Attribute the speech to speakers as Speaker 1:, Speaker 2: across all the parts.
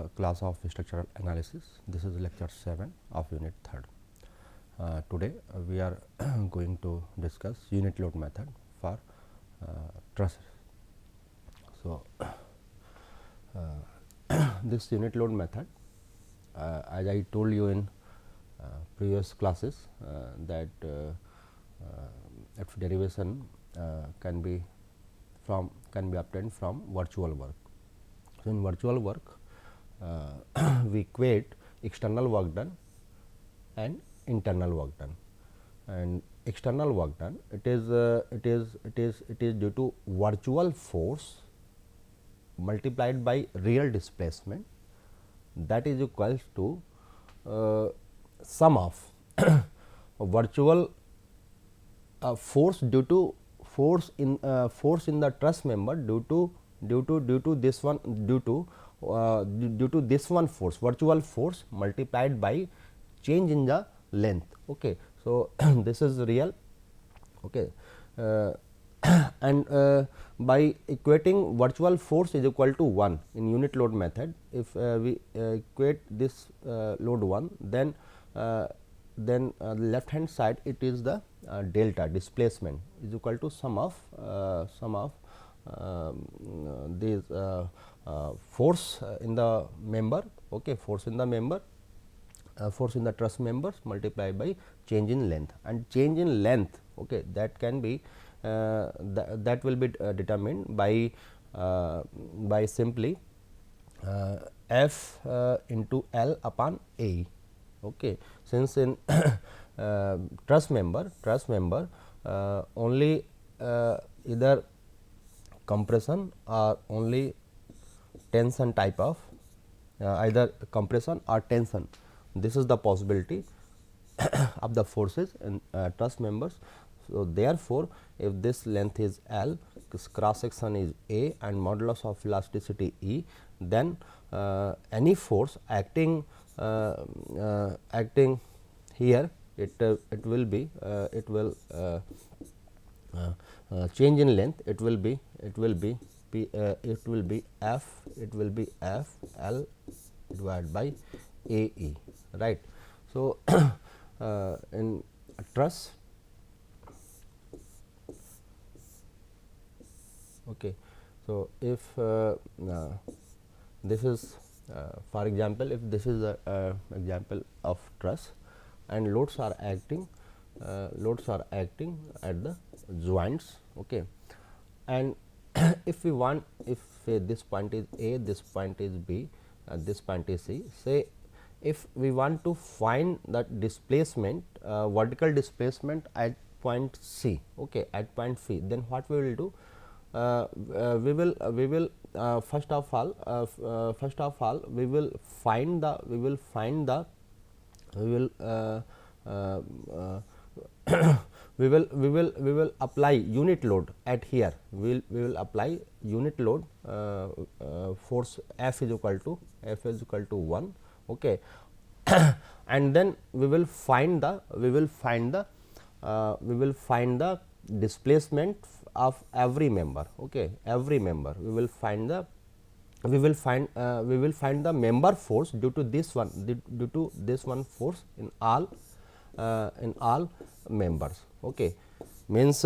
Speaker 1: the class of structural analysis. This is lecture 7 of unit 3rd. Today we are going to discuss unit load method for trusses. So, this unit load method, as I told you in previous classes, that its derivation can be obtained from virtual work. So, in virtual work we equate external work done and internal work done, and external work done it is due to virtual force multiplied by real displacement, that is equals to sum of virtual force due to force in the truss member due to this one force, virtual force multiplied by change in the length. Okay. So, this is real. Okay. And by equating virtual force is equal to 1 in unit load method, if we equate this load 1, then left hand side it is the delta displacement is equal to sum of this force in the member, okay, force in the member, force in the truss members multiplied by change in length, and change in length, okay, that can be that will be determined by simply F into L upon A. Okay. Since in truss member only either compression or only tension type of either compression or tension, this is the possibility of the forces in truss members. So, therefore, if this length is L, this cross section is A and modulus of elasticity E, then any force acting here, it will be change in length, it will be F L divided by A E, right. So, in truss, okay. So, if this is for example, if this is a example of truss and loads are acting at the joints, okay, and if we want, if this point is A, this point is B, this point is C, say if we want to find the displacement, vertical displacement at point C, okay, at point C, then what we will do? We will first of all we will find the we will apply unit load at here. We will apply unit load force F is equal to 1, okay. And then we will find the displacement of every member, okay, every member. We will find the member force due to this one force in all members, okay, means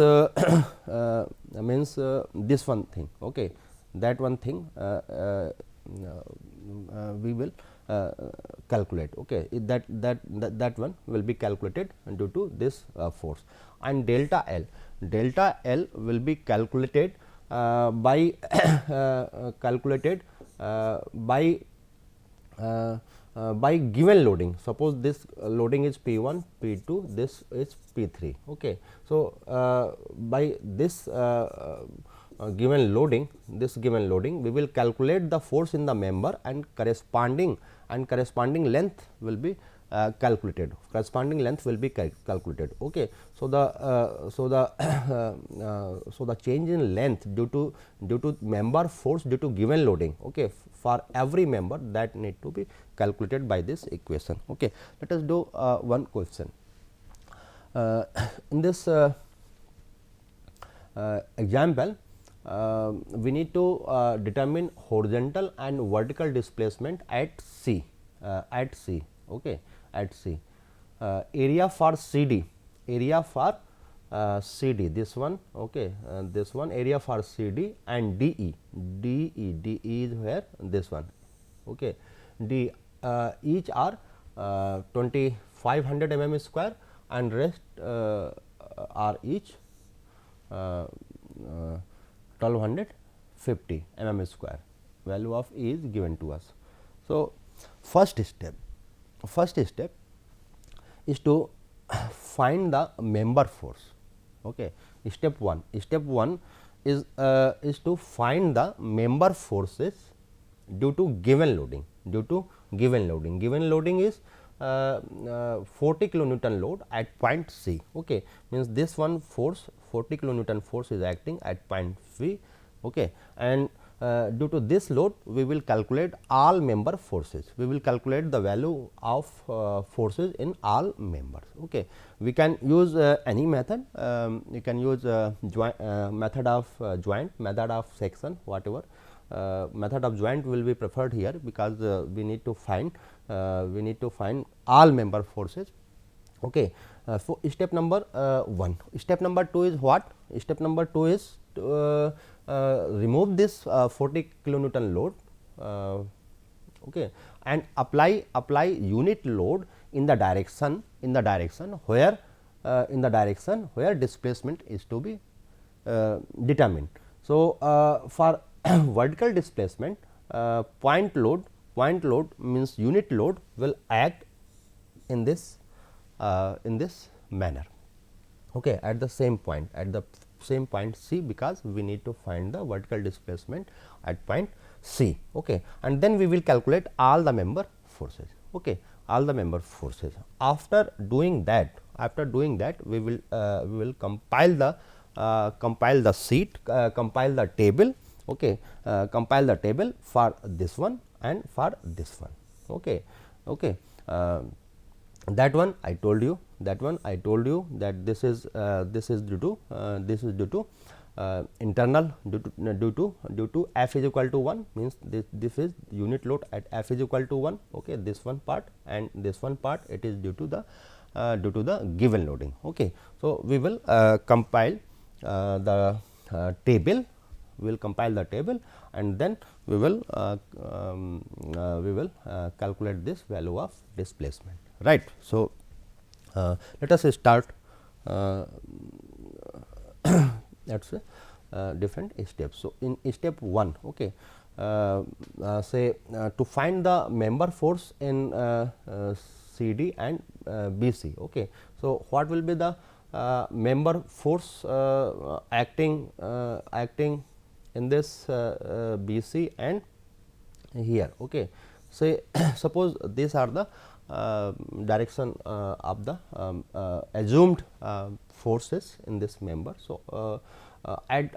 Speaker 1: this one thing, okay, that one thing we will calculate, okay, that one will be calculated due to this force. And delta L will be calculated by given loading. Suppose this loading is P1, P2, this is P3, okay. So, by this given loading, we will calculate the force in the member, and corresponding length will be calculated. Okay. So, the change in length due to member force due to given loading, okay, for every member, that need to be calculated by this equation. Okay. Let us do one question. In this example, we need to determine horizontal and vertical displacement at C, okay, at C. Area for CD, area for CD, this one, okay, this one area for CD, and DE is where, this one, okay, D, each are 2500 mm square, and rest are each 1250 mm square. Value of E is given to us. So, first step is to find the member force. Okay. Step 1 is to find the member forces due to given loading. Given loading is 40 kilonewton load at point C. Okay. Means this one force, 40 kilonewton force is acting at point C. Okay. And due to this load, we will calculate all member forces. We will calculate the value of forces in all members. Okay. We can use any method. You can use method of joint, method of section, whatever. Method of joint will be preferred here, because we need to find all member forces. Okay. So, step number 1. Step number 2 is what? Step number 2 is remove this 40 kilonewton load, okay, and apply unit load in the direction where displacement is to be determined. So, for vertical displacement, point load means unit load will act in this manner, okay, at the same point, C, because we need to find the vertical displacement at point C. Okay. And then we will calculate all the member forces. Okay. All the member forces. After doing that, we will compile the sheet, compile the table. Okay. Compile the table for this one and for this one. Okay. Okay. That one I told you that this is due to internal, due to F is equal to 1, means this is unit load at F is equal to 1. Okay. This one part, and this one part, it is due to the given loading. Okay. So, we will compile the table. We will compile the table, and then we will calculate this value of displacement, right. So, let us start that's different steps. So, in step 1, okay, say to find the member force in CD and BC. Okay. So, what will be the member force acting in this BC and here. Okay. Say suppose these are the direction of the assumed forces in this member. So, at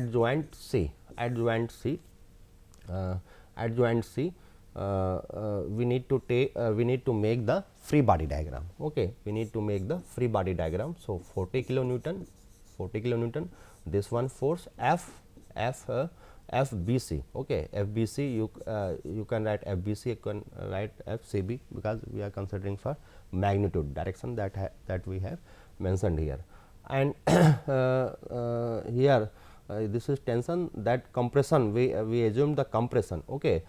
Speaker 1: joint C, we need to make the free body diagram. Okay. We need to make the free body diagram. So, 40 kilonewton, this one force FBC. Okay. FBC, you can write FBC, you can write FCB, because we are considering for magnitude direction that we have mentioned here. And here this is tension, that compression, we assume the compression. Okay.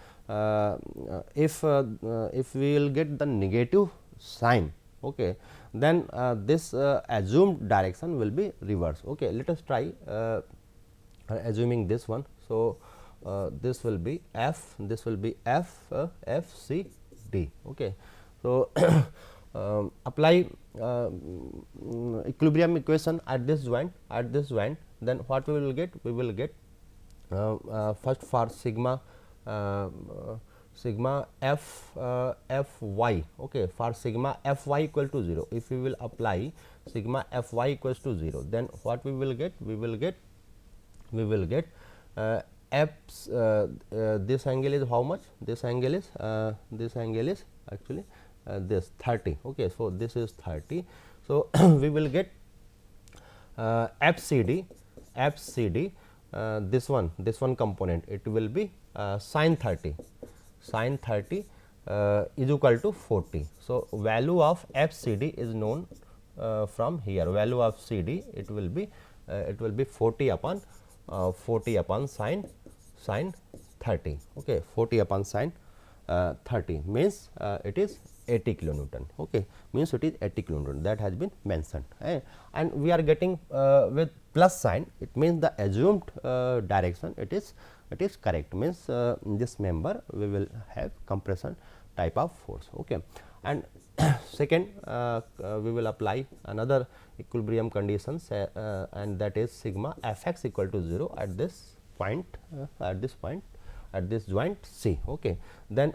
Speaker 1: If we will get the negative sign, okay, then this assumed direction will be reverse. Okay. Let us try assuming this one. So, this will be F, this will be FCD. Okay. So, apply equilibrium equation at this joint, then what we will get? We will get first for sigma Fy. Okay. For sigma Fy equal to 0, if we will apply sigma Fy equals to 0, then what we will get? We will get this angle is how much? This angle is actually this 30. Okay. So, this is 30. So, we will get FCD, this one component, it will be sin 30, is equal to 40. So, value of FCD is known from here, value of CD, it will be 40 upon sin 30, okay, 40 upon sin 30 means it is 80 kilonewton, okay, means it is 80 kilonewton, that has been mentioned, and we are getting with plus sign, it means the assumed direction it is correct, means in this member we will have compression type of force, okay. And second, we will apply another equilibrium conditions, and that is sigma f x equal to 0 at this point, at this joint C, okay. Then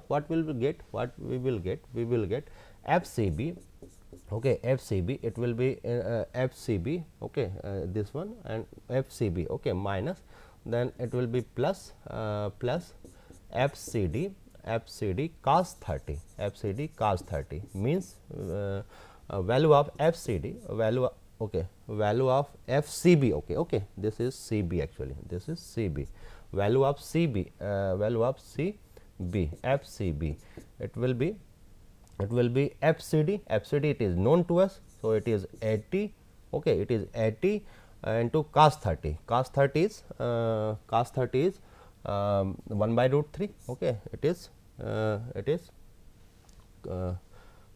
Speaker 1: what will we get? We will get FCB, okay, FCB, it will be FCB, okay, this one, and FCB, okay, minus, then it will be plus FCD cos 30, FCD cos 30 means value of FCD, value of FCB, okay, this is CB, actually this is CB, value of CB, FCB, it will be FCD, it is known to us, so it is 80, okay, it is 80 into cos 30, cos 30 is 1 by root 3, okay, it is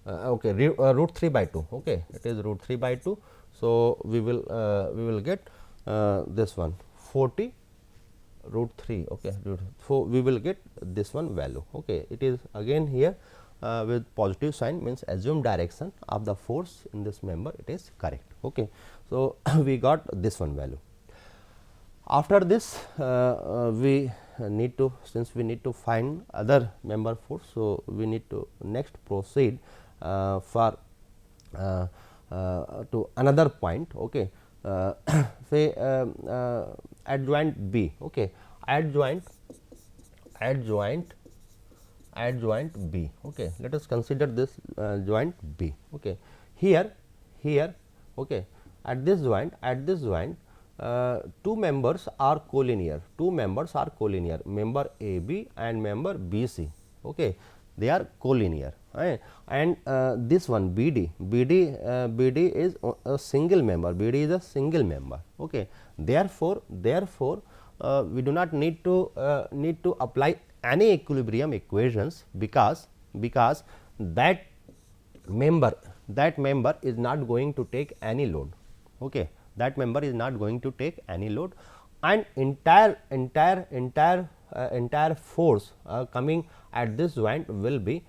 Speaker 1: okay, root 3 by 2, okay, it is root 3 by 2. So, we will get this one 40 root 3, okay, so we will get this one value, okay, it is again here with positive sign, means assumed direction of the force in this member, it is correct, okay. So, we got this one value. After this, we need to, since we need to find other member force, so we need to next proceed for to another point, okay. Say at joint B, okay, at joint B, okay, let us consider this joint B, okay. Here, okay, at this joint, two members are collinear, member AB and member BC, okay, they are collinear, right? And this one BD is a single member, okay. Therefore, we do not need to apply any equilibrium equations, because that member is not going to take any load, okay, that member is not going to take any load, and entire force coming at this joint will be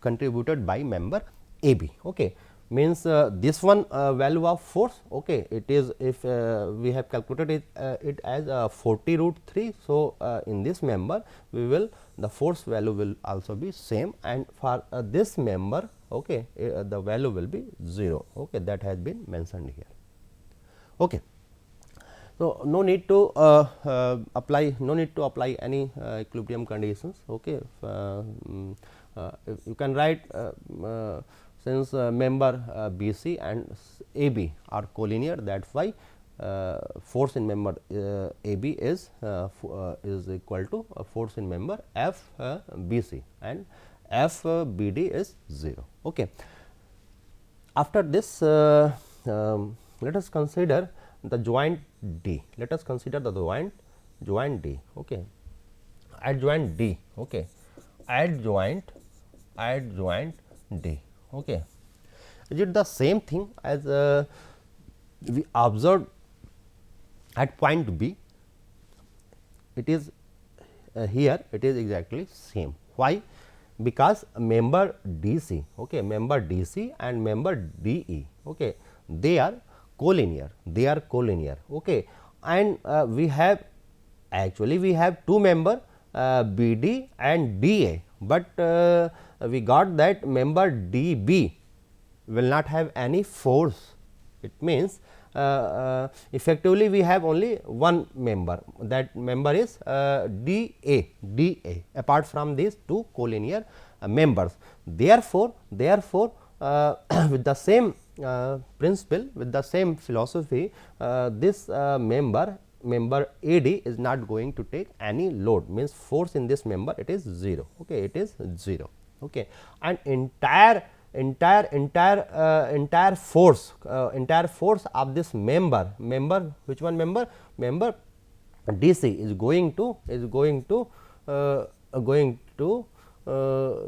Speaker 1: contributed by member AB, okay. Means this one value of force, okay, it is, if we have calculated it as 40 root 3. So, in this member we will, the force value will also be same, and for this member, okay, the value will be 0, okay, that has been mentioned here, okay. So, no need to apply any equilibrium conditions, okay. You can write since member BC and AB are collinear, that is why force in member AB is equal to force in member BC, and BD is 0, okay. After this, let us consider the joint D, okay, at joint D, okay, at joint D, okay. Is it the same thing as we observed at point B? It is here, it is exactly same. Why? Because member DC, okay, member DC and member DE, okay, they are collinear, okay, and we have two member BD and DA, but we got that member DB will not have any force. It means effectively we have only one member, that member is DA, apart from these two collinear members. Therefore, with the same principle, with the same philosophy, this member AD is not going to take any load, means force in this member it is 0. Okay, it is 0. Okay, and entire force of this member which one member DC is going to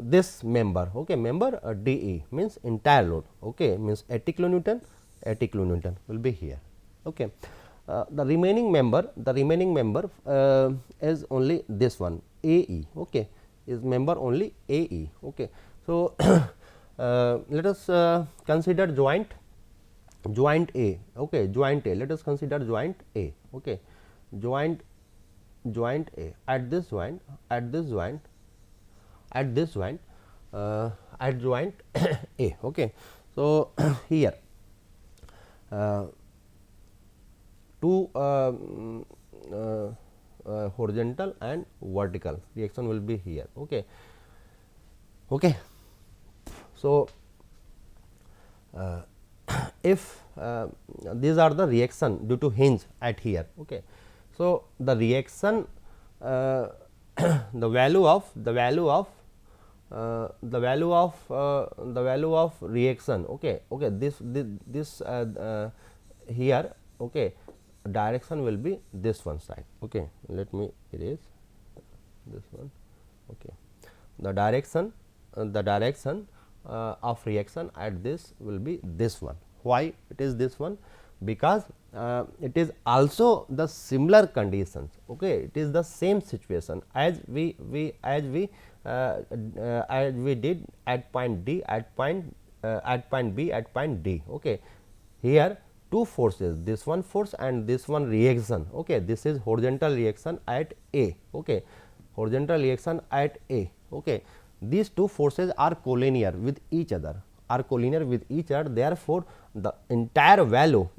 Speaker 1: this member. Okay, member DE means entire load. Okay, means 80 kilonewton will be here. Okay, the remaining member is only this one AE. Okay, is member only AE. Okay, so let us consider joint A. Okay, joint A. Let us consider joint A. Okay, joint A at this joint at joint A. Okay, so here two horizontal and vertical reaction will be here. Okay, so if these are the reaction due to hinge at here. Okay, so the reaction the value of reaction. Okay, this here. Okay, direction will be this one side. Okay, let me erase this one. Okay, the direction of reaction at this will be this one. Why it is this one? Because it is also the similar conditions. Okay, it is the same situation as we did at point D, at point B, at point D. Okay, here two forces, this one force and this one reaction. Okay, this is horizontal reaction at A. Okay, horizontal reaction at A. Okay, these two forces are collinear with each other, therefore the entire value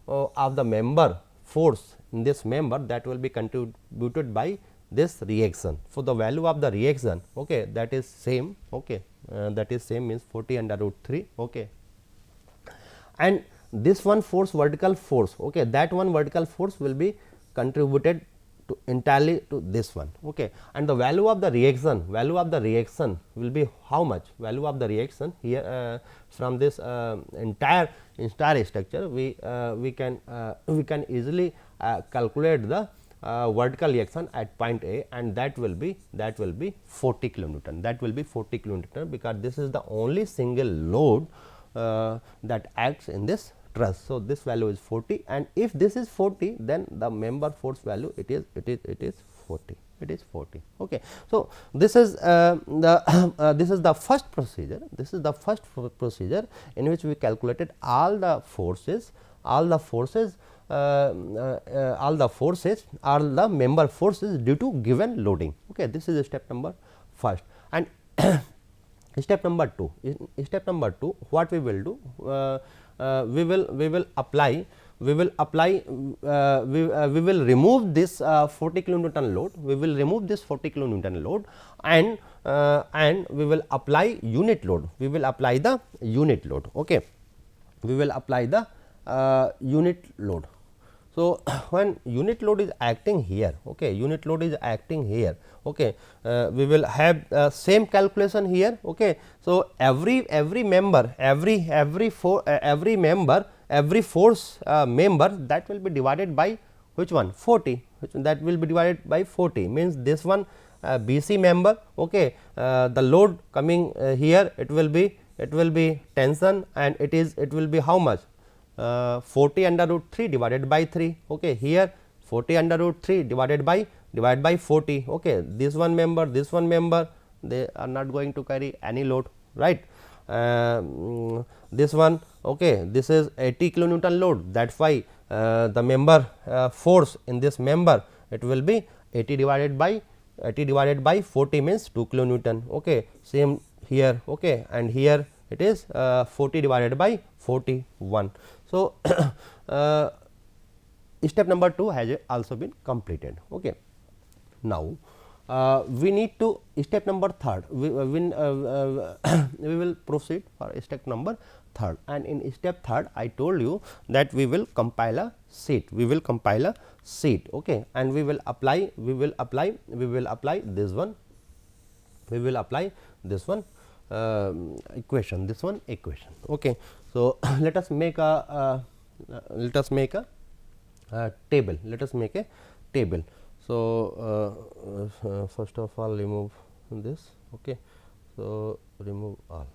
Speaker 1: of the member force in this member, that will be contributed by this reaction. So the value of the reaction, okay, that is same. Okay, that is same, means 40 under root 3. Okay, and this one force, vertical force, okay, that one vertical force will be contributed to entirely to this one. Okay, and the value of the reaction will be how much? Value of the reaction here from this entire structure, we can easily calculate the vertical reaction at point A, and that will be 40 kilonewton. That will be 40 kilonewton, because this is the only single load that acts in this truss. So this value is 40, and if this is 40, then the member force value it is 40. It is 40. Okay. So this is the first procedure. This is the first procedure in which we calculated all the forces are the member forces due to given loading. Okay, this is step number first. And step number 2. Step number 2, what we will do? We will remove this 40 kilonewton load. We will remove this 40 kilonewton load, and we will apply unit load. We will apply the unit load. Okay, we will apply the unit load. So when unit load is acting here, okay, unit load is acting here. Okay, we will have same calculation here. Okay, so every member, every force member, that will be divided by which one? 40. That will be divided by 40, means this one BC member. Okay, the load coming here, it will be tension, and it will be how much? 40 under root 3 divided by 3. Okay, here 40 under root 3 divided by 40. Okay, this one member, they are not going to carry any load, right? This one, okay, this is 80 kilonewton load. That's why the member force in this member, it will be 80 divided by 40, means 2 kilonewton. Okay, same here. Okay, and here it is 40 divided by 41. So step number 2 has also been completed. Okay, now we need to step number 3. We will proceed for step number third, and in step third I told you that we will compile a sheet, okay, and we will apply this one, equation, okay. So let us make a table, so first of all remove this, okay. So remove all.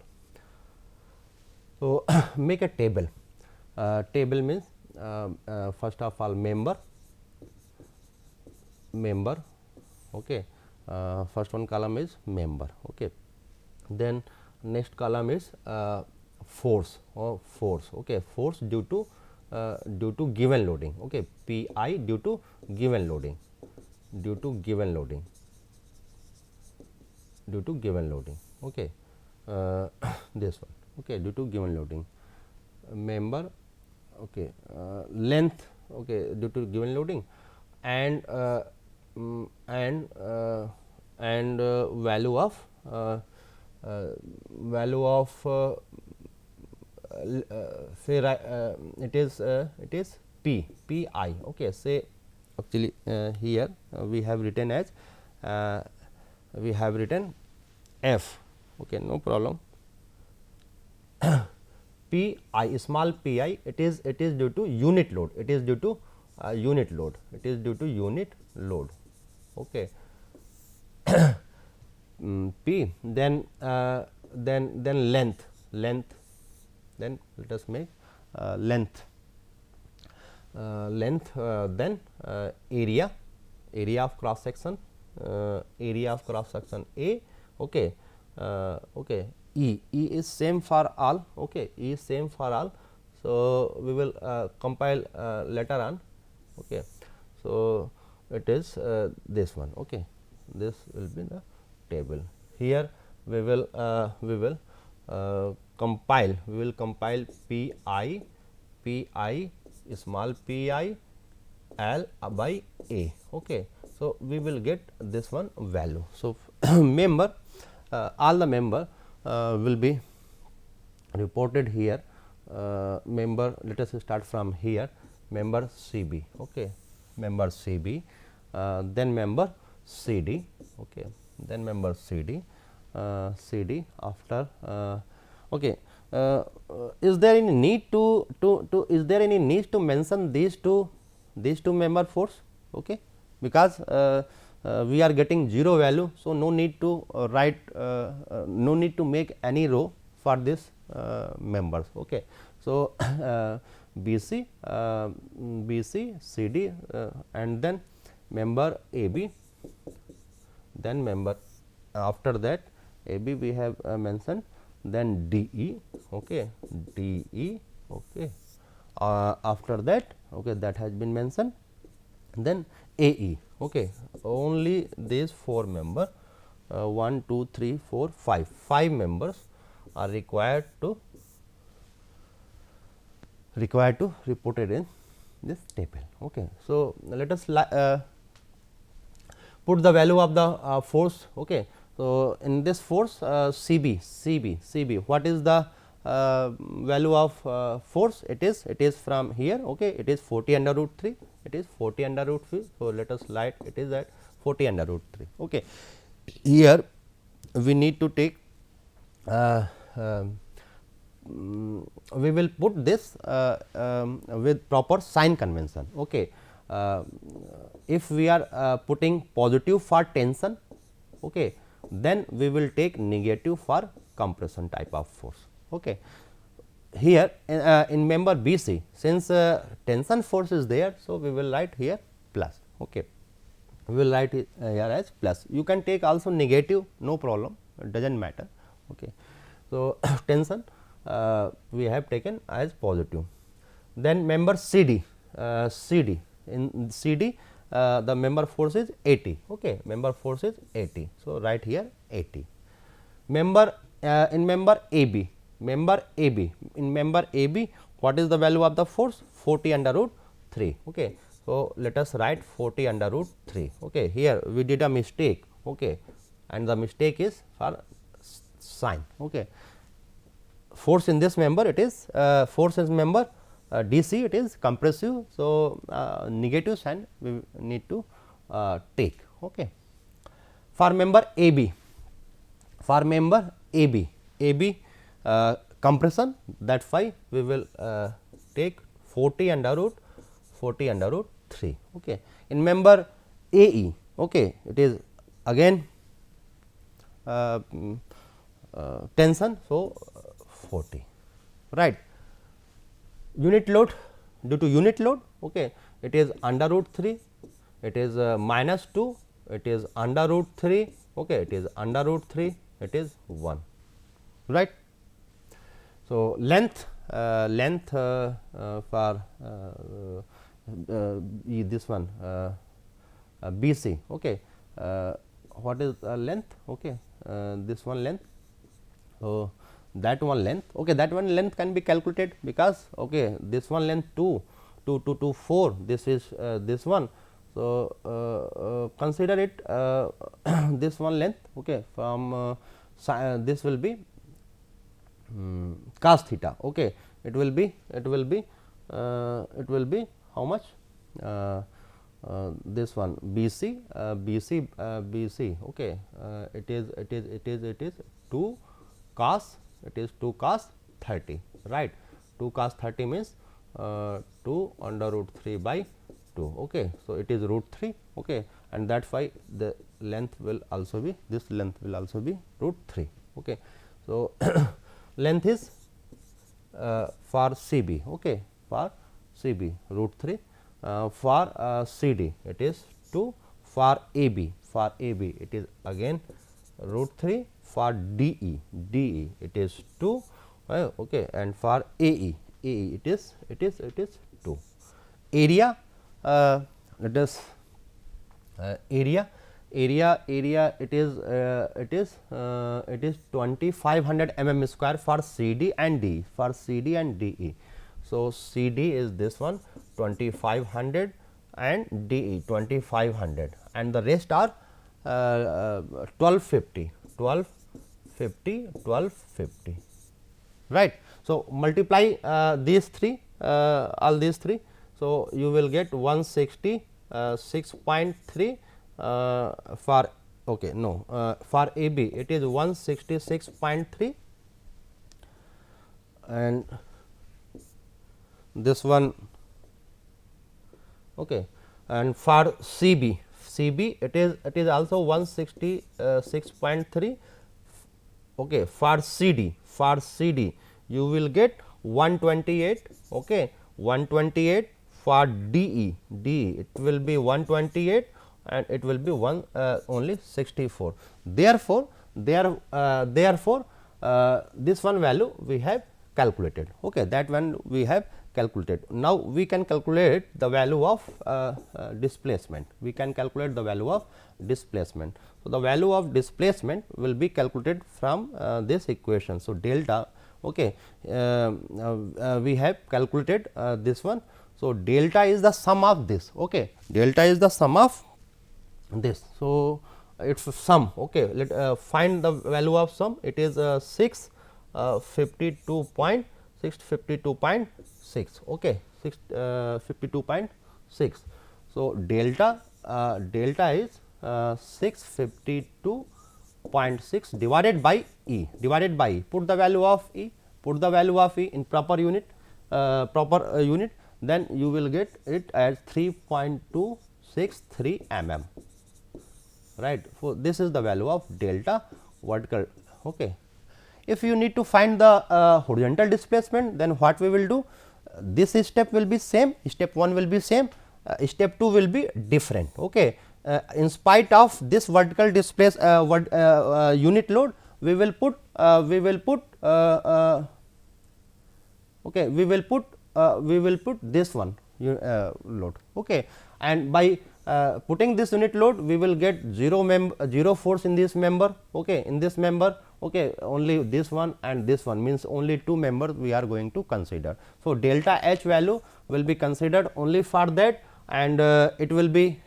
Speaker 1: So make a table, table means first of all member, okay, first one column is member, okay. Then next column is force, okay, force due to given loading, okay, Pi due to given loading, okay, this one, okay, due to given loading. Member, okay, length, okay, due to given loading, and value of say it is Pi, okay. Say actually here we have written as F, okay, no problem. Pi, small pi, it is due to unit load, unit load, okay. P, then length, then let us make length, then area of cross section, A, okay, okay. E is same for all, okay, so we will compile later on, okay. So it is this one, okay, this will be the table. Here we will compile Pi, small pi L by A, okay. So we will get this one value. So member, all the member will be reported here. Member, let us start from here, member CB, okay, member CB, then member CD, okay, then member CD, after, okay. Is there any need to mention these two member force, okay, because we are getting 0 value. So no need to write, no need to make any row for this members, okay. So BC, CD, and then member AB, then member, after that AB we have mentioned, then DE, okay, okay, after that, okay, that has been mentioned, then AE, okay. Only these 4 member, 1, 2, 3, 4, 5 members are required to reported in this table, okay. So let us put the value of the force, okay. So in this force CB, what is the value of force? It is from here, okay, it is 40 under root 3, so let us write it is at 40 under root 3, okay. Here we need to take we will put this with proper sign convention, okay. If we are putting positive for tension, okay, then we will take negative for compression type of force, okay. Here in member BC, since tension force is there, so we will write here plus, okay, we will write it here as plus. You can take also negative, no problem, it does not matter, okay. So tension we have taken as positive. Then member CD, in CD the member force is 80, okay, member force is 80. So write here 80. Member in member AB, in member AB, what is the value of the force? 40 under root 3, okay. So let us write 40 under root 3, okay. Here we did a mistake, okay, and the mistake is for sign, okay. force in this member, it is force in member DC, it is compressive. So, negative sign we need to take. Okay. For member AB, compression, that phi we will take 40 under root 3. Okay. In member AE, okay, it is again tension, so 40, right. Unit load, due to unit load, okay, it is under root 3, it is minus 2, it is under root 3, okay, it is under root 3, it is 1, right. So, length for this one BC, okay, what is length, okay, this one length. So, that one length, okay, that one length can be calculated, because okay, this one length 2 to 4, this is this one. So, consider it this one length, okay, from this will be cos theta, okay, it will be how much, this one BC, okay, it is 2 cos, it is 2 cos 30, right. 2 cos 30 means 2 under root 3 by 2, okay. So, it is root 3, okay, and that why the length will also be, this length will also be root 3, okay. So, length is for CB, okay, for CB root 3, for CD it is 2, for AB it is again root 3, for DE it is 2, okay, and for AE it is 2. Area, let us area it is 2500 mm square for CD and DE, for CD and DE. So, CD is this one 2500 and DE 2500, and the rest are 1250, right. So, multiply these three, all these three. So, you will get 166.3 for, okay, no, for AB it is 166.3, and this one, okay, and for CB it is also 166.3, okay. For CD you will get 128, okay, 128. For DE it will be 128, and it will be only 64. Therefore, this one value we have calculated, okay, that one we have calculated. Now, we can calculate the value of displacement, we can calculate the value of displacement. So, the value of displacement will be calculated from this equation. So, delta, okay, we have calculated this one. So, delta is the sum of this, okay, delta is the sum of this. So, it is sum, okay, let find the value of sum, it is 52.6, okay, 52.6. So, delta is 652.6 divided by E, put the value of E, in proper unit, then you will get it as 3.263 mm, right. So, this is the value of delta vertical, okay. If you need to find the horizontal displacement, then what we will do, this step will be same, step 1 will be same, step 2 will be different, okay. In spite of this vertical displace unit load, we will put this one load, okay, and by putting this unit load, we will get zero force in this member, okay, okay, only this one and this one, means only 2 members we are going to consider. So, delta H value will be considered only for that, and it will be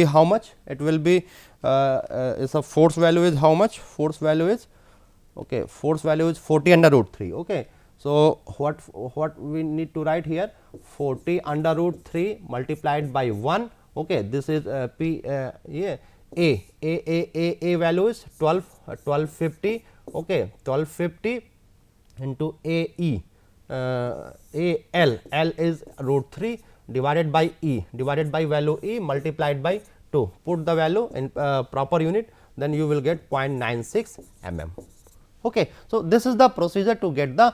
Speaker 1: how much, it will be is a force value is how much, force value is, Okay, force value is 40 under root 3. Okay. So, what we need to write here, 40 under root 3 multiplied by 1. Okay, this is P yeah, A value is 1250. Okay, 1250 into AE, L is root 3 divided by E, divided by value E multiplied by 2. Put the value in proper unit, then you will get 0.96 mm. Okay. So, this is the procedure to get the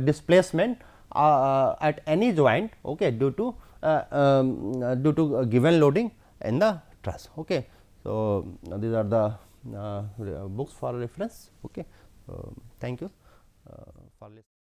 Speaker 1: displacement at any joint, okay, due to given loading in the truss. Okay. So, these are the books for reference. Okay. Thank you for listening.